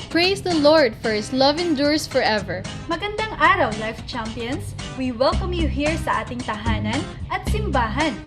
Praise the Lord, for His love endures forever. Magandang araw, Life Champions! We welcome you here sa ating tahanan at simbahan.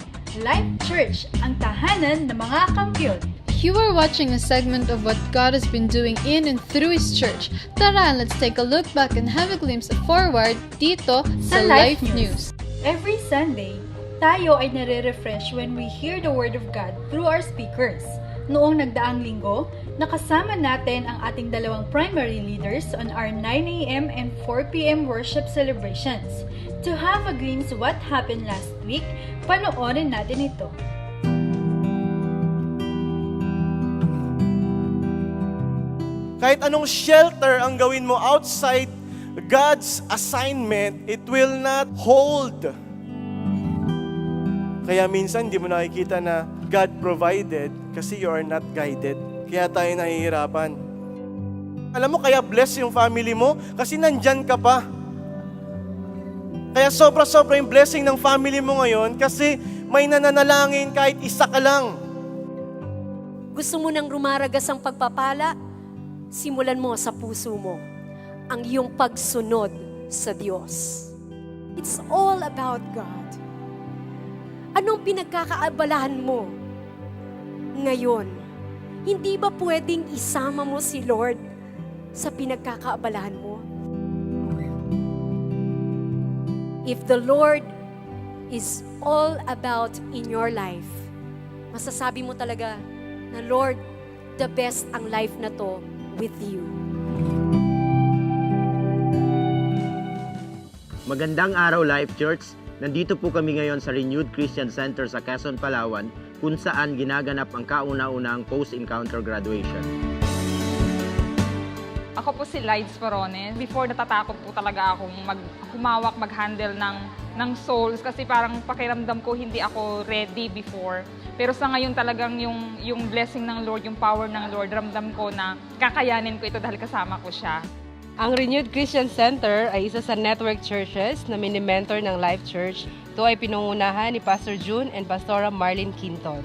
Life Church, ang tahanan ng mga kampiyon. You are watching a segment of what God has been doing in and through His church. Tara, let's take a look back and have a glimpse forward dito sa Life News. Every Sunday, tayo ay nare-refresh when we hear the Word of God through our speakers. Noong nagdaang linggo, nakasama natin ang ating dalawang primary leaders on our 9 a.m. and 4 p.m. worship celebrations. To have a glimpse of what happened last week, panoorin natin ito. Kahit anong shelter ang gawin mo outside God's assignment, it will not hold. Kaya minsan hindi mo nakikita na God provided kasi you are not guided. Kaya tayo nahihirapan. Alam mo, kaya bless yung family mo kasi nandyan ka pa. Kaya sobra-sobra yung blessing ng family mo ngayon kasi may nananalangin kahit isa ka lang. Gusto mo nang rumaragas ang pagpapala? Simulan mo sa puso mo ang iyong pagsunod sa Diyos. It's all about God. Anong pinagkakaabalahan mo ngayon? Hindi ba pwedeng isama mo si Lord sa pinagkakaabalahan mo? If the Lord is all about in your life, masasabi mo talaga na, Lord, the best ang life na to with you. Magandang araw, Life Church. Nandito po kami ngayon sa Renewed Christian Center sa Quezon, Palawan, kung saan ginaganap ang kauna-unang post-encounter graduation. Ako po si Lides Parones. Before, natatakot po talaga akong humawak, mag-handle ng souls kasi parang pakiramdam ko hindi ako ready before. Pero sa ngayon talagang yung blessing ng Lord, yung power ng Lord, ramdam ko na kakayanin ko ito dahil kasama ko siya. Ang Renewed Christian Center ay isa sa network churches na mini-mentor ng Life Church. Ito ay pinungunahan ni Pastor June and Pastora Marlene Quinton.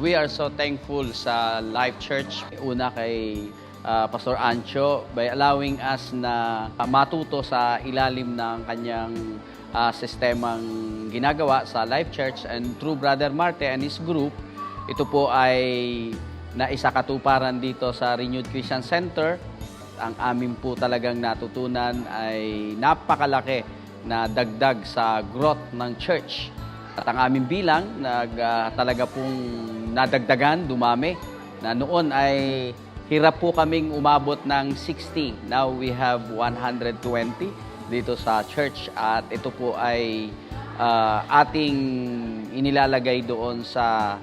We are so thankful sa Life Church. Una kay Pastor Ancho by allowing us na matuto sa ilalim ng kanyang sistemang ginagawa sa Life Church, and through Brother Marte and his group, ito po ay naisakatuparan dito sa Renewed Christian Center. Ang amin po talagang natutunan ay napakalaki na dagdag sa growth ng church. At ang aming bilang talaga pong nadagdagan, dumami, na noon ay hirap po kaming umabot ng 60. Now we have 120 dito sa church, at ito po ay ating inilalagay doon sa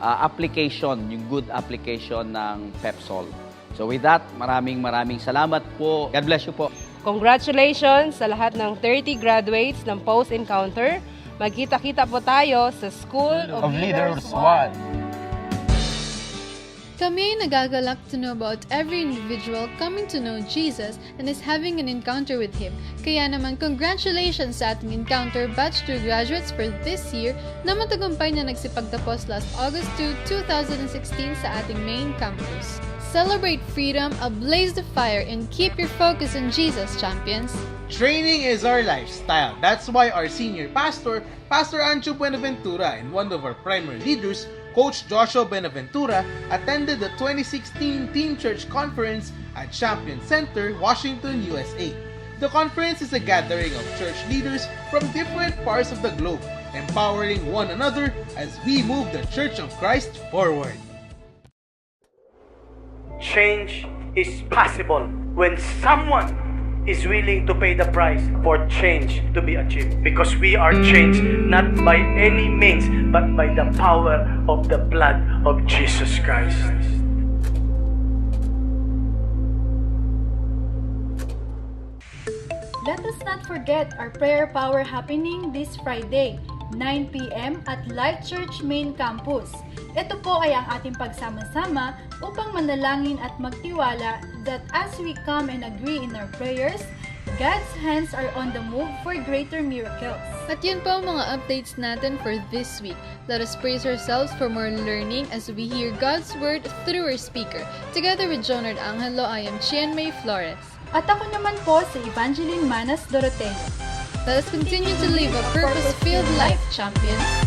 application, yung good application ng PEPSOL. So with that, maraming salamat po. God bless you po. Congratulations sa lahat ng 30 graduates ng post-encounter. Magkita-kita po tayo sa School of Leaders 1. Kami ay nagagalak to know about every individual coming to know Jesus and is having an encounter with Him. Kaya naman, congratulations sa ating Encounter Batch 2 graduates for this year na matagumpay na nagsipagtapos last August 2, 2016 sa ating main campus. Celebrate freedom, ablaze the fire, and keep your focus on Jesus, champions. Training is our lifestyle. That's why our senior pastor, Pastor Ancho Benaventura, and one of our primary leaders, Coach Joshua Benaventura, attended the 2016 Teen Church Conference at Champion Center, Washington, USA. The conference is a gathering of church leaders from different parts of the globe, empowering one another as we move the Church of Christ forward. Change is possible when someone is willing to pay the price for change to be achieved. Because we are changed not by any means, but by the power of the blood of Jesus Christ. Let us not forget our prayer power happening this Friday, 9 p.m. at Life Church Main Campus. Ito po ay ang ating pagsama-sama upang manalangin at magtiwala that as we come and agree in our prayers, God's hands are on the move for greater miracles. At yun po ang mga updates natin for this week. Let us praise ourselves for more learning as we hear God's Word through our speaker. Together with Jonard Angelo, I am Chien May Flores. At ako naman po si Evangeline Manas Doroteo. Let us continue to live a purpose-filled life, champions.